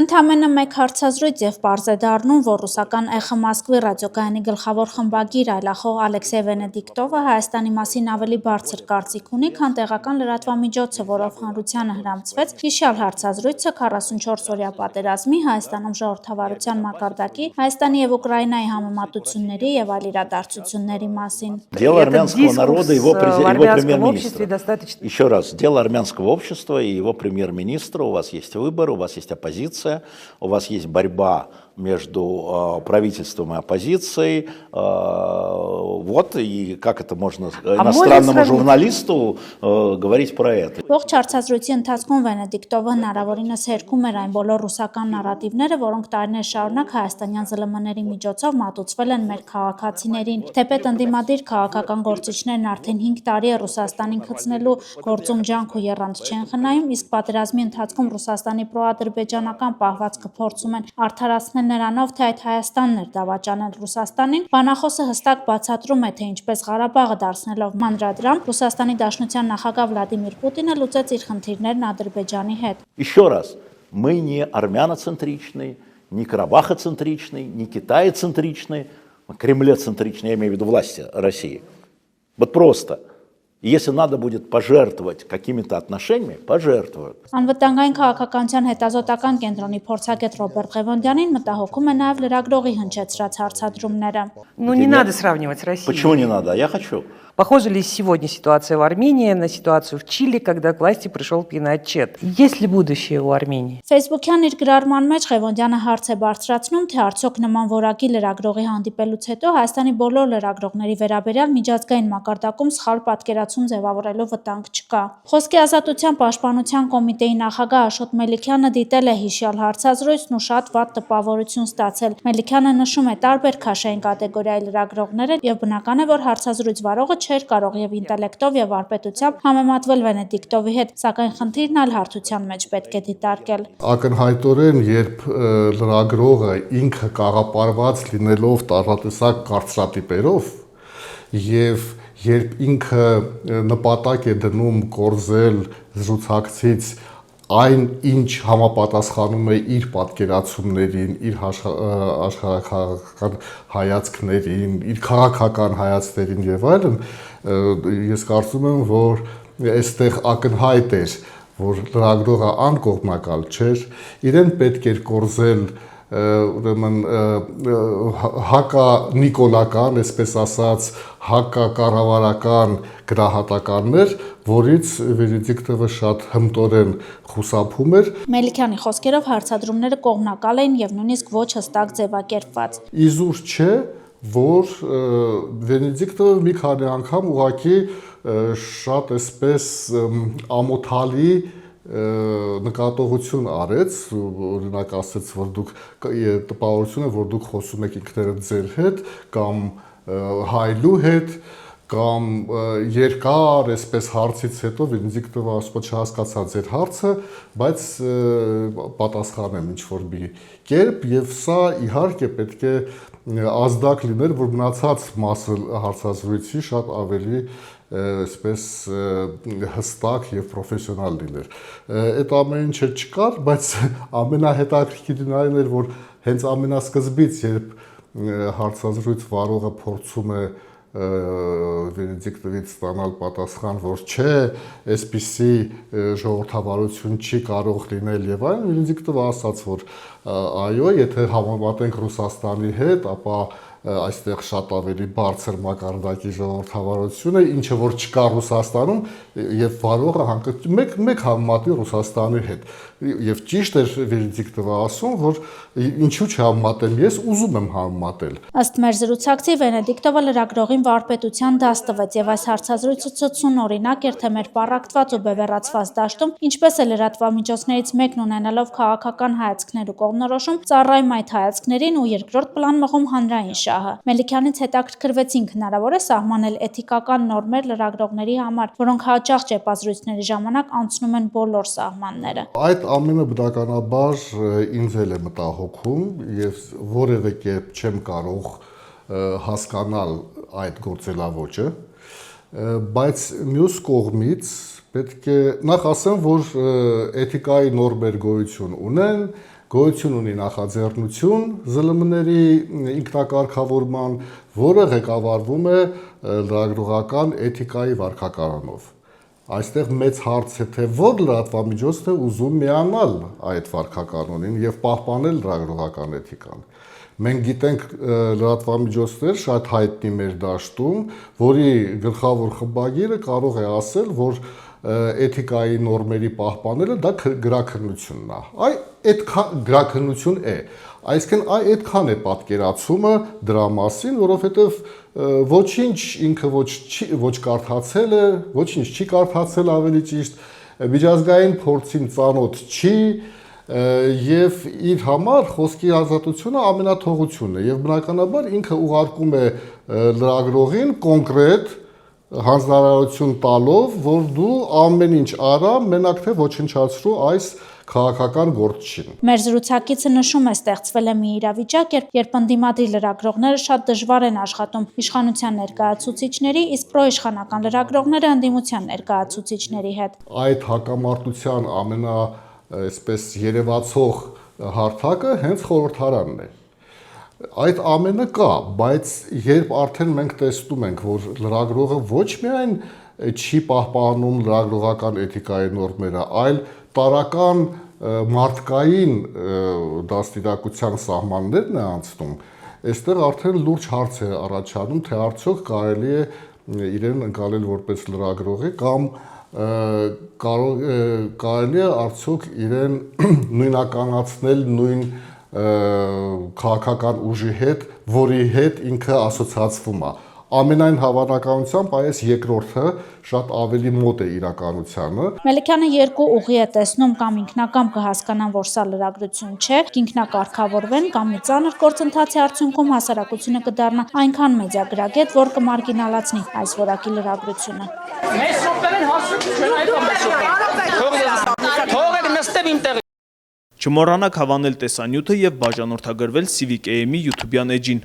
Ընդամենը մեկ հարցազրույց եւ պարզ է դառնում, որ ռուսական «Էխո Մոսկվի» ռադիոկայանի գլխավոր խմբագիր այլախոհ Ալեքսեյ Վենեդիկտովը Հայաստանի մասին ավելի բարձր կարծիք ունի, քան տեղական լրատվամիջոցը, որով հանրությանը հրամցվեց հիշյալ հարցազրույցը 44-օրյա պատերազմի, Հայաստանում ժողովրդավարության մակարդակի, Հայաստանի եւ Ուկրաինայի համեմատությունների եւ այլ իրադարձությունների մասին։ Дело армянского народа и его премьер-министра. Еще раз, дело армянского общества и его премьер-министра. У вас есть выбор, у вас есть оппозиция, у вас есть борьба между правительством и оппозицией. Вот, и как это можно иностранному журналисту говорить про это. Ողջ հարցազրույցի ընթացքում Վենեդիկտովը հնարավորինս հերքում էր այն բոլոր ռուսական նարատիվները, որոնք տարիներ շարունակ հայաստանյան ԶԼՄ-ների միջոցով մատուցվել են մեր քաղաքացիներին։ Թեպետ ընդդիմադիր քաղաքական գործիչներն արդեն 5 տարի է Ռուսաստանին գցնելու գործում ջանք ու եռանդ չեն խնայում, իսկ պատերազմի ընթացքում Ռուսաստանի պրոադրբեջանական պահվածքը փորձում են արդարացնել նրանով, թե այդ Հայաստանն էր դավաճանել Ռուսաստանին, բանախոսը հստակ բացատրում է, թե ինչպես Ղարաբաղը դարձնելով մանրադրամ, Ռուսաստանի Դաշնության նախագահ Վլադիմիր Պուտինը լուծեց իր խնդիրներն Ադրբեջանի հետ։ Еще раз, мы не армяноцентричный, не карабахоцентричный, не китаецентричный, кремлецентричный, я имею в виду власти России. Вот просто. Если надо будет пожертвовать какими-то отношениями, пожертвуют. Անվտանգային քաղաքականության հետազոտական կենտրոնի փորձագետ Ռոբերտ Ղևոնդյանին մտահոգում է նաև լրագրողի հնչեցրած հարցադրումները։ Ну не надо сравнивать с Россией. Почему не надо? Я хочу. Похожа ли сегодня ситуация в Армении на ситуацию в Чили, когда к власти пришел Пиночет? Есть ли будущее у Армении? Facebook-յան իր գրառման մեջ Ղևոնդյանը հարց է բարձրացնում, թե արդյոք նման որակի լրագրողի հանդիպելուց հետո Հայաստանի բոլոր լրագրողների վերաբերյալ միջազգային մակարդակում սխալ պատկերացում ձևավորելու վտանգ չկա։ Խոսքի ազատության պաշտպանության կոմիտեի նախագահ Աշոտ Մելիքյանը դիտել է հիշյալ հարցազրույցն ու շատ վատ տպավորություն ստացել։ Մելիքյանը նշում է տարբեր քաշային կատեգորիայի լրագրողները եւ բնական է, որ հարցազրույց վարողը չէր կարող եւ ինտելեկտով եւ վարպետությամբ համեմատվել Վենեդիկտովի հետ, սակայն խնդիրն այլ հարթության մեջ պետք է դիտարկել։ Ակնհայտորեն, երբ լրագրողը ինքը կաղապարված լինելով տարատեսակ կարծրատիպերով եւ երբ ինքը նպատակ է դնում կորզել զրուցակցից այն ինչ համապատասխանում է իր պատկերացումներին, իր աշխարհական հայացքներին, իր քաղաքական հայացքներին եւ այլն, ես կարծում եմ, որ այստեղ ակնհայտ էր, որ լրագրողը անկողմնակալ չէր, իրեն պետք էր կորզել ուրեմն հակա-նիկոլական, այսպես ասած, հակա-կառավարական գրահատականներ, որից Վենեդիկտովը շատ հմտորեն խուսափում էր։ Մելիքյանի խոսքերով հարցադրումները կողմնակալ էին եւ նույնիսկ ոչ հստակ ձևակերպված։ Իզուր չէ, որ Վենեդիկտովը մի քանի անգամ ուղղակի շատ այսպես ամոթալի նկատողություն արեց, օրինակ ասեց, որ դուք տպավորություն է, որ դուք խոսում եք ինքներդ ձեր հետ կամ հայլու հետ կամ երկար այսպես հարցից հետո Վենեդիկտովը ասում է չհասկացա ձեր հարցը, բայց պատասխանեմ ինչ-որ մի կերպ եւ սա իհարկե պետք է ազդակ լիներ, որ մնացած մասը հարցազրույցի շատ ավելի այսպես հստակ եւ պրոֆեսիոնալ լիներ։ Այդ ամեն ինչը չկար, բայց ամենահետաքրքիրն այն էր, որ հենց ամենասկզբից, երբ հարցազրույց վարողը փորձում է Վենեդիկտովից ստանալ պատասխան, որ չէ, այսպիսի ժողովրդավարություն չի կարող լինել եւ այլն, Վենեդիկտովը ասաց, որ այո, եթե համեմատենք Ռուսաստանի հետ, ապա այստեղ շատ ավելի բարձր մակարդակի ժողովրդավարություն է, ինչը որ չկա Ռուսաստանում, եւ վարողը մեկ համեմատի Ռուսաստանի հետ։ Եվ ճիշտ էր Վենեդիկտովը ասում, որ ինչու չհամեմատեմ, ես ուզում եմ համեմատել։ Ըստ մեր զրուցակցի Վենեդիկտովը լրագրողին վարպետության դաս տվեց եւ այս հարցազրույցը ցուցուն օրինակ էր, թե մեր պառակտված ու բևեռացված դաշտում ինչպես է լրատվամիջոցներից մեկն ունենալով քաղաքական հայացքներ ու կողմնորոշում, ծառայում այդ հայացքներին ու երկրորդ պլան մղում հանրային շահը։ Մելիքյանից հետաքրքրվեցինք հնարավոր է սահմանել էթիկական նորմեր լրագրողների համար, որոնք հաճախ ճեպազրույցների ժամանակ անցնում են բոլոր սահմանները։ Այդ ամենը բնականաբար ինձ էլ է մտահոգում եւ որևէ կերպ չեմ կարող հասկանալ այդ գործելավոճը, բայց մյուս կողմից պետք է նախ ասեմ, որ էթիկայի նորմեր գոյություն ունեն, գոյություն ունի նախաձեռնություն ԶԼՄ-ների ինքնակարգավորման, որը ղեկավարվում է լրագրողական էթիկայի վարքականոնով։ Այստեղ մեծ հարց է, թե որ լրատվամիջոցն է ուզում միանալ այդ վարքականոնին եւ պահպանել լրագրողական էթիկան։ Մենք գիտենք լրատվամիջոցներ շատ հայտնի մեր դաշտում, որի գլխավոր խմբագիրը կարող է ասել, որ էթիկայի նորմերի պահպանելը դա գրաքննությունն է։ Այդ գրաքննություն է։ Այսինքն այդքան է պատկերացումը դրա մասին, որովհետև ոչինչ ինքը ոչ կարդացել է, ոչինչ չի կարդացել ավելի ճիշտ, միջազգային փորձին ծանոթ չի եւ իր համար խոսքի ազատությունը ամենաթողությունն է եւ բնականաբար ինքը ուղարկում է լրագրողին կոնկրետ հանձնարարություն տալով, որ դու ամեն ինչ արա, մենակ թե ոչնչացրու այս քաղաքական գործչին։ Մեր զրուցակիցը նշում է, ստեղծվել է մի իրավիճակ, երբ ընդդիմադիր լրագրողները շատ դժվար են աշխատում իշխանության ներկայացուցիչների, իսկ պրոիշխանական լրագրողները ընդդիմության ներկայացուցիչների հետ։ Այդ հակամարտության այսպես երևացող հարթակը հենց խորհրդարանն է։ Այդ ամենը կա, բայց երբ արդեն մենք տեսնում ենք, որ լրագրողը ոչ միայն չի պահպանում լրագրողական էթիկայի նորմերը, այլ տարական մարդկային դաստիարակության սահմաններն է անցնում, այստեղ արդեն լուրջ հարց է առաջանում, թե արդյոք կարելի է իրեն ընկալել որպես լրագրողի կամ կարելի է արդյոք իրեն նույնականացնել նույն քաղաքական ուժի հետ, որի հետ ինքը ասոցիացվում է։ Ամենայն հավանականությամբ այս երկրորդը շատ ավելի մոտ է իրականությանը։ Մելիքյանը երկու ուղի է տեսնում, կամ ինքնակամ կհասկանան, որ սա լրագրություն չէ, կինքնակարգավորվեն, կամ մի ծանր գործընթացի արդյունքում հասարակությունը կդառնա այնքան մեդիագրագետ, որ կմարգինալացնի այս որակի լրագրությունը։ Չմոռանաք հավանել տեսանյութը և բաժանորդագրվել Civic AM-ի YouTube-յան էջին։